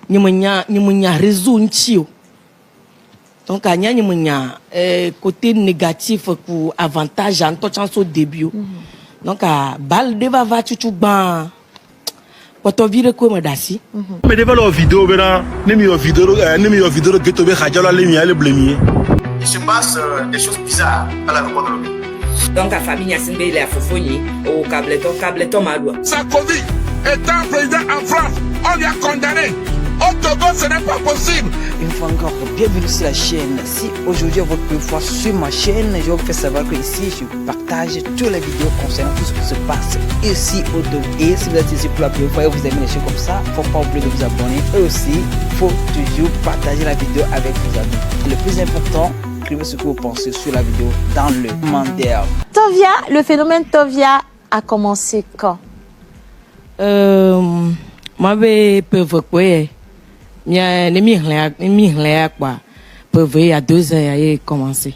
n'y a réseau ntio. Donc il y a côté négatif ou avantage en tout cas au début. Donc balle deva va tout ban. Quand on vire comme dasi. Mais devant la vidéo, vidéo ghetto be khajala le miale blemi. Il se passe des choses bizarres à l'aéroport de Lomé. Donc la famille a semblé les Fofoni au cableton Madoua. Sarkozy étant président en France, on lui a condamné. Au Togo, ce n'est pas possible. Une fois encore, bienvenue sur la chaîne. Si aujourd'hui votre première fois sur ma chaîne, je vous fais savoir que ici, je partage toutes les vidéos concernant tout ce qui se passe ici au Togo. Et si vous êtes ici pour la première fois et vous aimez les choses comme ça, il ne faut pas oublier de vous abonner. Et aussi, il faut toujours partager la vidéo avec vos amis. Le plus important, écrivez ce que vous pensez sur la vidéo dans le commentaire. Tovia, le phénomène Tovia a commencé quand? Moi, je peux vous dire. Il y a des quoi. Il y a 2 ans, il a commencé.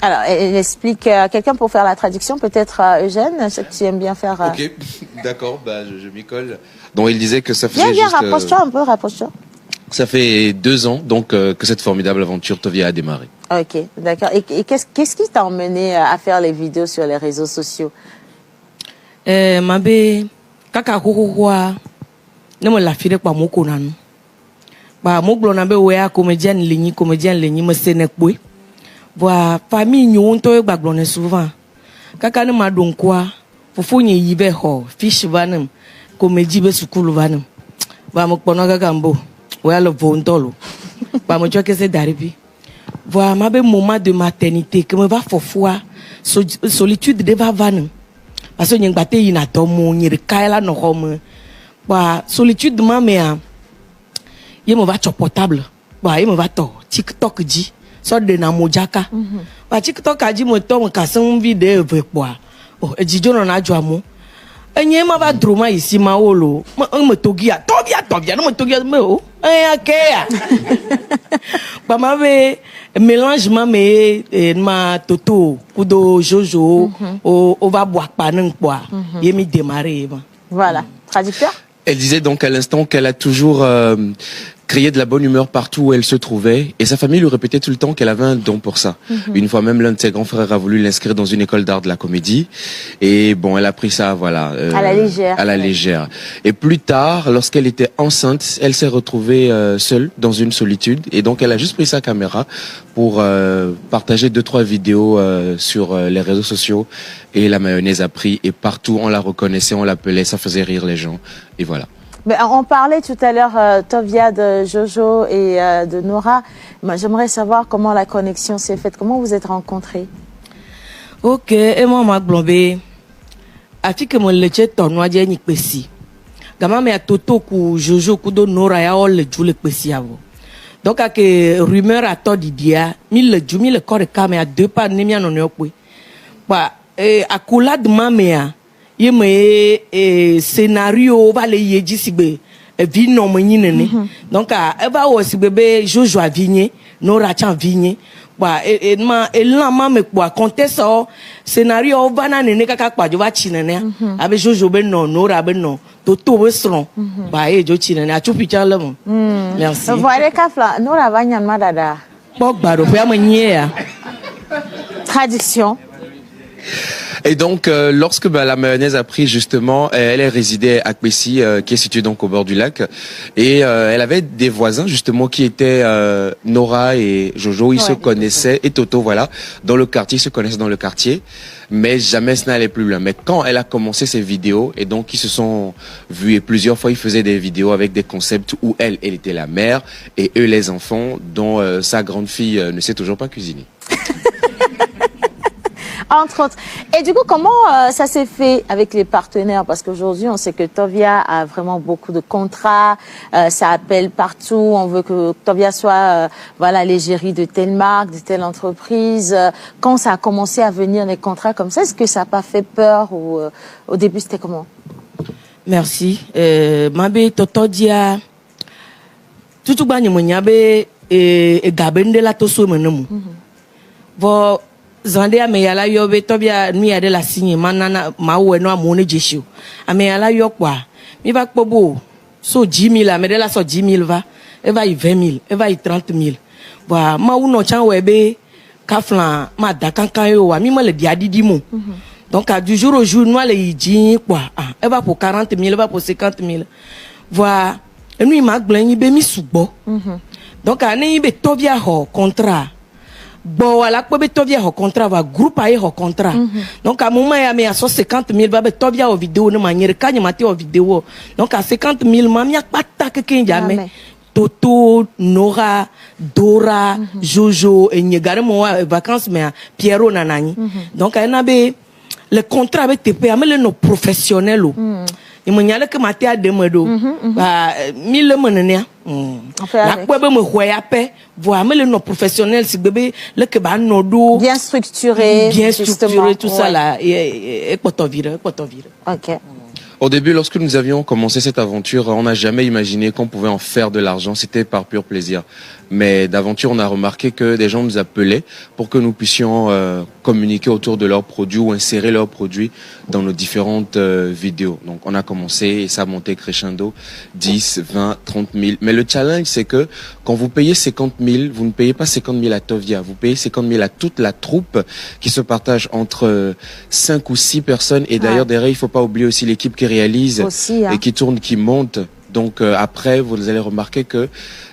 Alors, elle explique, quelqu'un pour faire la traduction, peut-être Eugène, je sais que tu aimes bien faire... Ok, d'accord, bah, je m'y colle. Donc il disait que ça faisait Viens, juste... rapproche-toi un peu, rapproche-toi. Ça fait 2 ans donc que cette formidable aventure Tovia a démarré. Ok, d'accord. Et qu'est-ce qui t'a emmené à faire les vidéos sur les réseaux sociaux? Mabe, kaka kukukwa, ne me la file kwa moko nanu. Ba moglo na be wea comédienne ligni me senekwe. Wa famille nyonto e gbaglone souvent. Kaka ne ma don kwa, fofo nye yibe ho, fish vanem, comédie be sukulu vanem. Ba mo kpono kaka mbo, wea le vontolo. Ba mo choke se daribi. Wa ma be moment de maternité que me va fofoa, solitude de va vanem. Parce que nyengate yina tomo, nyere kaela no home. Wa solitude ma mea. Il me va sur portable. Bah, il me va to TikTok dit. Sort de na mojaka. Bah, TikTok a dit mon tom kasson vidéo avec quoi. Oh, et dit on a joamo. Et n'y ma va droma ici ma olo. Me togia. Tobia, non me togia me oh. Eh, ok. Bah, ma ve mélange ma toto kudo Jojo. On va boire pas non quoi. Il me démarrer. Voilà. Traducteur? Elle disait donc à l'instant qu'elle a toujours créé de la bonne humeur partout où elle se trouvait et sa famille lui répétait tout le temps qu'elle avait un don pour ça. Une fois même, l'un de ses grands frères a voulu l'inscrire dans une école d'art de la comédie et bon, elle a pris ça, voilà. À la légère. À la légère. Et plus tard, lorsqu'elle était enceinte, elle s'est retrouvée seule dans une solitude et donc elle a juste pris sa caméra pour partager 2-3 vidéos sur les réseaux sociaux et la mayonnaise a pris et partout on la reconnaissait, on l'appelait, ça faisait rire les gens et voilà. Mais on parlait tout à l'heure, Tovia, de Jojo et de Nora. J'aimerais savoir comment la connexion s'est faite, comment vous êtes rencontrés. Ok, et moi, ma blonde, afin que mon leche tournoi d'y ni pesi. Gama me a toto ku Jojo ku do Nora ya ol le jule pesi avo. Donc à que rumeur à tort d'idea, mille le corps de came à 2 pas ne mia non yokwe. Bah, à coulade de ma mea. Il me scénario va les yéji sigbe vie non menine donc elle va aussi bébé Jojo a vigné Nora chan vigné bah et là me quoi compter ça scénario va na nene kaka kwa jo va chinene avec Jojo ben non Nora ben non toto westron bah et jo chinene a chupi chala mo merci voilà kafla Nora va nyan madada bok baro pe amanyea traduction. Et donc, lorsque la mayonnaise a pris justement, elle résidait à Kwesi, qui est située donc au bord du lac, et elle avait des voisins justement qui étaient Nora et Jojo, ils se connaissaient, et Toto, voilà, dans le quartier, ils se connaissaient dans le quartier, mais jamais ça n'allait plus loin. Mais quand elle a commencé ses vidéos, et donc ils se sont vus, et plusieurs fois ils faisaient des vidéos avec des concepts où elle était la mère, et eux les enfants, dont sa grande fille ne sait toujours pas cuisiner. Entre autres. Et du coup, comment ça s'est fait avec les partenaires? Parce qu'aujourd'hui, on sait que Tovia a vraiment beaucoup de contrats, ça appelle partout, on veut que Tovia soit voilà, l'égérie de telle marque, de telle entreprise. Quand ça a commencé à venir les contrats comme ça, est-ce que ça n'a pas fait peur ou au début, c'était comment? Merci. Mabe Totodia, tout bani monyabe et gabende la toso menemu. Vo Zande a meyala yobe Tovia mi ade la signe manana mawe no amone jeshu. A meyala yokwa. Mi va kpobo so 10 000 là mais de là so 10 000 va elle va y 20 000 elle va y 30 000 voilà ma ou no chan webe kaflan ma da kankan yo wa mi ma le dia didi mo donc du jour au jour nous les dit quoi elle va pour 40 000 elle va pour 50 000 voilà et nous il m'a gagné be mi subo donc ane be tovia ho contrat bon voilà quoi be tovia ho contrat va groupe ay ho contrat donc à moment ya me à 50 000 va be tovia au vidéo ne manière kanya mate au vidéo donc à 50 000 mam ya pata que ken jamais Toto, Nora, Dora, Jojo, et Nyegare moi vacances mais Pierrot nanani. Donc elle avait le contrat avec TP, mais nos professionnels. Il me nyale que maté à demedo. Bah mille menenia. La quoi me voya paix. Voir mais nos professionnels si bébé le que ba nodo bien structuré, tout ça là et quoi t'en vire. OK. Au début, lorsque nous avions commencé cette aventure, on n'a jamais imaginé qu'on pouvait en faire de l'argent. C'était par pur plaisir. Mais d'aventure, on a remarqué que des gens nous appelaient pour que nous puissions communiquer autour de leurs produits ou insérer leurs produits dans nos différentes vidéos. Donc, on a commencé et ça a monté crescendo 10, 20, 30 000. Mais le challenge, c'est que quand vous payez 50 000, vous ne payez pas 50 000 à Tovia. Vous payez 50 000 à toute la troupe qui se partage entre 5 ou 6 personnes. Et d'ailleurs, derrière, il faut pas oublier aussi l'équipe qui réalise aussi, et qui tourne, qui monte. Donc après, vous allez remarquer que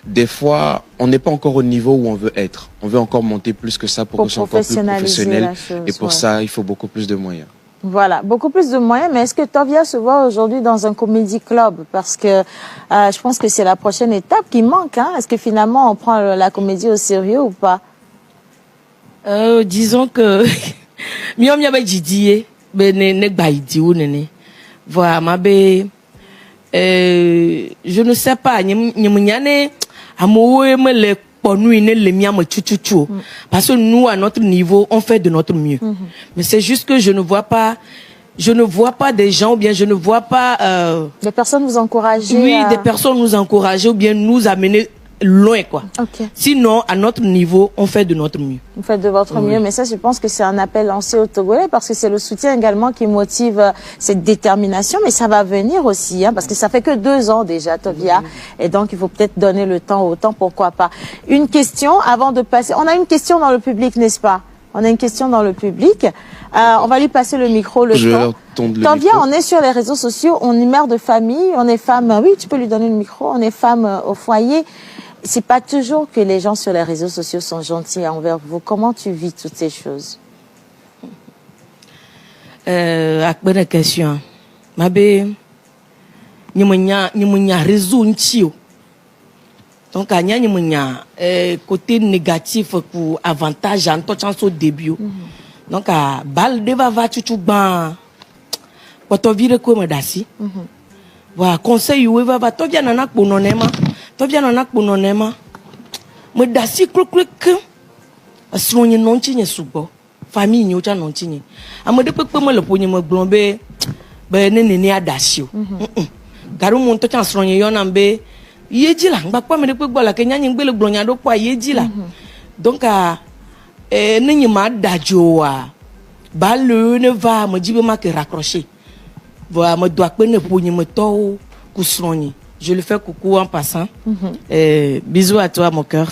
des fois, on n'est pas encore au niveau où on veut être. On veut encore monter plus que ça pour que ce soit encore plus professionnel. Et pour ça, il faut beaucoup plus de moyens. Voilà, beaucoup plus de moyens. Mais est-ce que Tovia se voit aujourd'hui dans un comédie club? Parce que je pense que c'est la prochaine étape qui manque. Hein? Est-ce que finalement, on prend la comédie au sérieux ou pas? Disons que... Miam yaba jidie, ben ne baidi ou nene. Voilà, ma be... je ne sais pas, parce que nous, à notre niveau, on fait de notre mieux. Mais c'est juste que je ne vois pas des gens, ou bien je ne vois pas... des personnes vous encourager. Oui, des personnes nous encourager, ou bien nous amener loin, quoi. Okay. Sinon, à notre niveau, on fait de notre mieux. Vous faites de votre mieux, mais ça, je pense que c'est un appel lancé aux Togolais parce que c'est le soutien également qui motive cette détermination, mais ça va venir aussi, hein, parce que ça fait que 2 ans déjà, Tovia, et donc il faut peut-être donner le temps au temps, pourquoi pas. Une question avant de passer. On a une question dans le public, n'est-ce pas? On a une question dans le public. On va lui passer le micro, le temps. Tovia, on est sur les réseaux sociaux, on est mère de famille, on est femme. Oui, tu peux lui donner le micro. On est femme au foyer. C'est pas toujours que les gens sur les réseaux sociaux sont gentils envers vous. Comment tu vis toutes ces choses? Bonne question. Ma bé, ni munya réseau ntio. Donc anya ni munya côté négatif pour avantage en tout chance au début. Donc bal deva va chuchu ban. Quand on vire comme dasi. Voilà, conseil ou va to via nana bononema. To via nana bononema. Me dasi kluk asronye nonchi nye subo. Famille nyocha nonchi nye. Amade pepe me le ponye me glombe be nene adasio. Garu mon to chan asronye yonambe yeji la ngba kwa me de pepe la kenya nyingbe le glonya do kwa yeji la. Donc nenye ma dajoa. Ba le ne va me jibe ma ke raccrocher. Voilà, me doit pas ne ponye me to kusronye. Je le fais coucou en passant. Bisous à toi, mon cœur.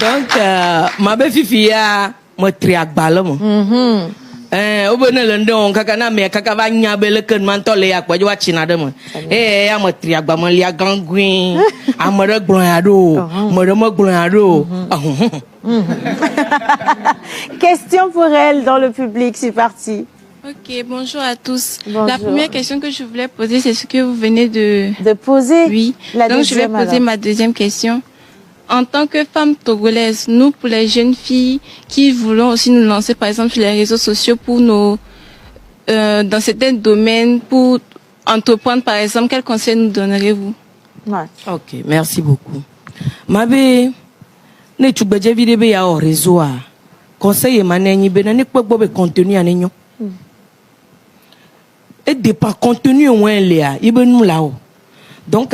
Donc, ma belle fille a me triak balamo. Au bonheur lundi on kakana me kakava nyabele ken mantole ya kwa jwa china de mo. Ya me triak ba me lia gangwin. Amere glonado, me glonado. Question pour elle dans le public, c'est parti. Ok, bonjour à tous. Bonjour. La première question que je voulais poser, c'est ce que vous venez de poser. Oui. Donc je vais poser ma deuxième question. En tant que femme togolaise, nous, pour les jeunes filles qui voulons aussi nous lancer, par exemple, sur les réseaux sociaux pour nos, dans certains domaines, pour entreprendre, par exemple, quel conseil nous donnerez-vous? Ok, merci beaucoup. Mabe, ne tu bedje vidéo ya au réseau a conseil maneni be na ne kpo be contenu anenyo. Et dépend contenu ouen léa, ibe nous là-haut. Donc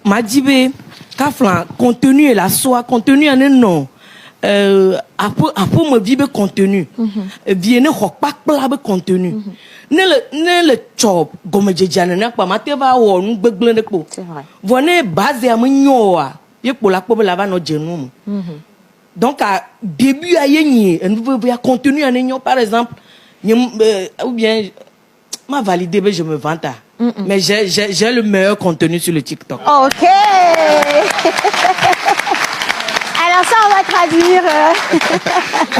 ma dibe ka flan contenu et la soie contenu anen non. après me vibe contenu viene pas pla contenu ne le job comme jejana na pa mate va wo nu gbegble ne po C'est vrai. vone base ya mnyoa ye po la po la va no jenu donc à début à yenyi un contenu à nenyo par exemple ou bien m'a validé mais je me vante mais j'ai le meilleur contenu sur le TikTok. Ok. Alors ça, on va traduire.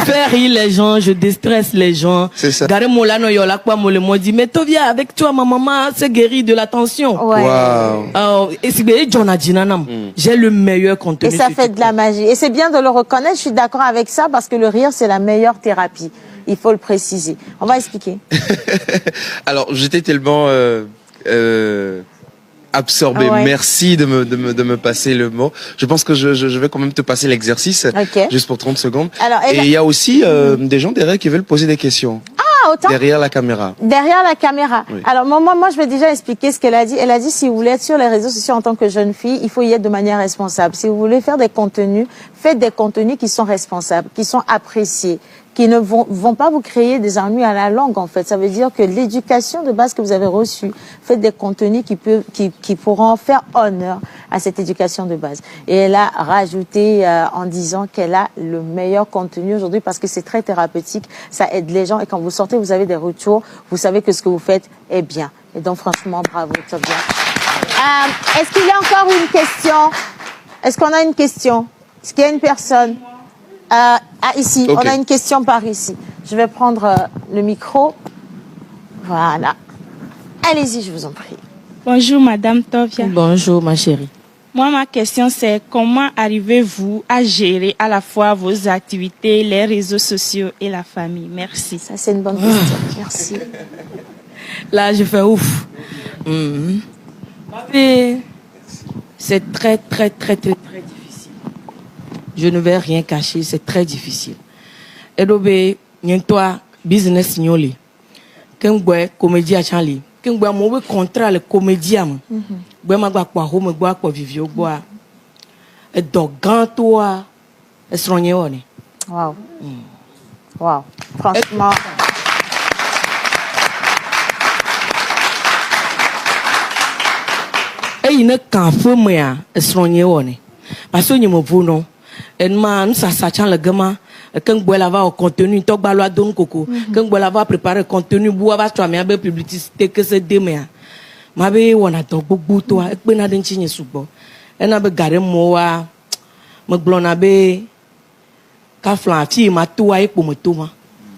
Faire rire les gens, je déstresse les gens. C'est ça. Gare mola no yola kwa mole mo dit mais Tovia avec toi ma maman s'est guérie de la tension. Ouais. Waouh. Et c'est bien John Adjinanam. J'ai le meilleur contenu. Et ça sur fait de la magie. Et c'est bien de le reconnaître. Je suis d'accord avec ça parce que le rire, c'est la meilleure thérapie. Il faut le préciser. On va expliquer. Alors, j'étais tellement absorbé. Ouais. Merci de me passer le mot. Je pense que je vais quand même te passer l'exercice, Ok. juste pour 30 secondes. Alors, et il y a aussi des gens derrière qui veulent poser des questions. Ah, autant. Derrière la caméra. Derrière la caméra. Oui. Alors moi, je vais déjà expliquer ce qu'elle a dit. Elle a dit, si vous voulez être sur les réseaux sociaux en tant que jeune fille, il faut y être de manière responsable. Si vous voulez faire des contenus, faites des contenus qui sont responsables, qui sont appréciés, qui ne vont pas vous créer des ennuis à la langue, en fait. Ça veut dire que l'éducation de base que vous avez reçue, faites des contenus qui pourront faire honneur à cette éducation de base. Et elle a rajouté en disant qu'elle a le meilleur contenu aujourd'hui parce que c'est très thérapeutique, ça aide les gens et quand vous sortez, vous avez des retours, vous savez que ce que vous faites est bien. Et donc franchement, bravo, Tovia. Est-ce qu'il y a encore une question? Est-ce qu'on a une question? Est-ce qu'il y a une personne? Ici, Ok. on a une question par ici. Je vais prendre le micro. Voilà. Allez-y, je vous en prie. Bonjour Madame Tovia. Bonjour ma chérie. Moi, ma question c'est comment arrivez-vous à gérer à la fois vos activités, les réseaux sociaux et la famille? Merci. Ça, c'est une bonne question. Merci. Là, je fais ouf. Mais c'est très, très, très, très, très difficile. Je ne vais rien cacher, c'est très difficile. Et donc, toi, business signolé. Quand vous comédie à Charlie, quand vous avez contrat le comédien, vous avez quoi home, vous avez vivio, vous avez donc toi, est-ce qu'on y est? Wow. Wow. Franchement. Et il ne qu'un peu moins, est-ce qu'on y est? Parce que nous me voulons. Et nous, ça s'attend le gamin. Quand vous avez un contenu, tu as don coco. Quand vous avez préparé le contenu, vous avez fait une publicité que c'est demain. Ma bé on a donc beaucoup toi. Et puis on a des signes soubo. Et on a gardé moi. Me blona bé. Kaflan fi ma toi et pour me tout ma.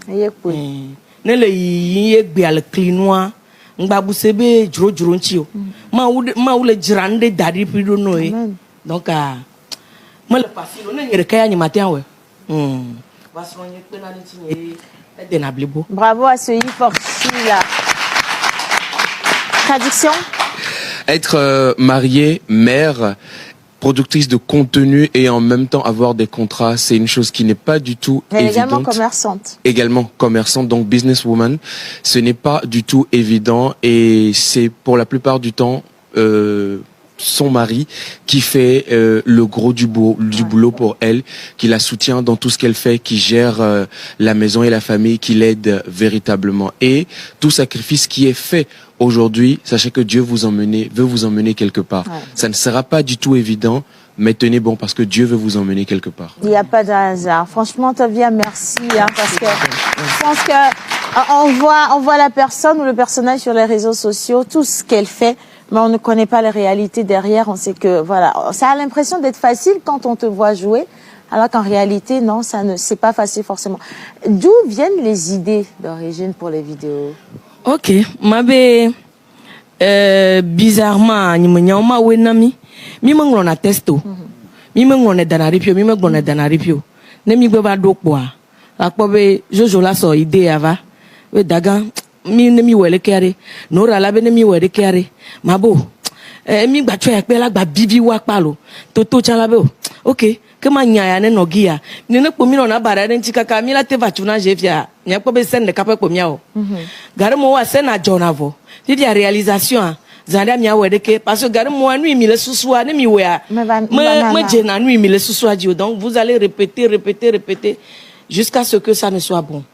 Ne le yé bien le clinois. Ngba busebe juro juro nchio. Ma ou le jirande dari pido noé. Donc moi le passé on est rekaya ni matin ouais. Bravo à ce e-forci là. Traduction. Être mariée, mère, productrice de contenu et en même temps avoir des contrats, c'est une chose qui n'est pas du tout évidente. Également commerçante. Également commerçante, donc businesswoman. Ce n'est pas du tout évident et c'est pour la plupart du temps son mari qui fait le gros du boulot pour elle, qui la soutient dans tout ce qu'elle fait, qui gère la maison et la famille, qui l'aide véritablement. Et tout sacrifice qui est fait aujourd'hui, sachez que Dieu veut vous emmener quelque part. Ouais. Ça ne sera pas du tout évident, mais tenez bon parce que Dieu veut vous emmener quelque part. Il n'y a pas de hasard. Franchement, Tovia, merci. Parce que je pense que on voit la personne ou le personnage sur les réseaux sociaux, tout ce qu'elle fait, mais on ne connaît pas les réalités derrière. On sait que, voilà, ça a l'impression d'être facile quand on te voit jouer, alors qu'en réalité, non, c'est pas facile forcément. D'où viennent les idées d'origine pour les vidéos? Ok, mabe bizarrement ni mnyama wenami mi manglona testo mi manglona danaripio mi manglona danaripio ne mi gbe ba dokwa la pobe jojo la so idée ava we daga mi ne mi wele kere no ra la be ne mi wele kere mabo mi gba twa pe la gba bibi wa palo to chala be ok kama nyaya ne nogia ni ne pomi na bara ne nchikaka mi la te vachuna jefia nya pobe sen de kape pomia o gare mo wa sen na jonavo ti dia réalisation Zanda mi awedeke parce que gare moi nuit mi le soussoua ne mi wea. Me jena nuit mi le soussoua dio. Donc vous allez répéter jusqu'à ce que ça ne soit bon.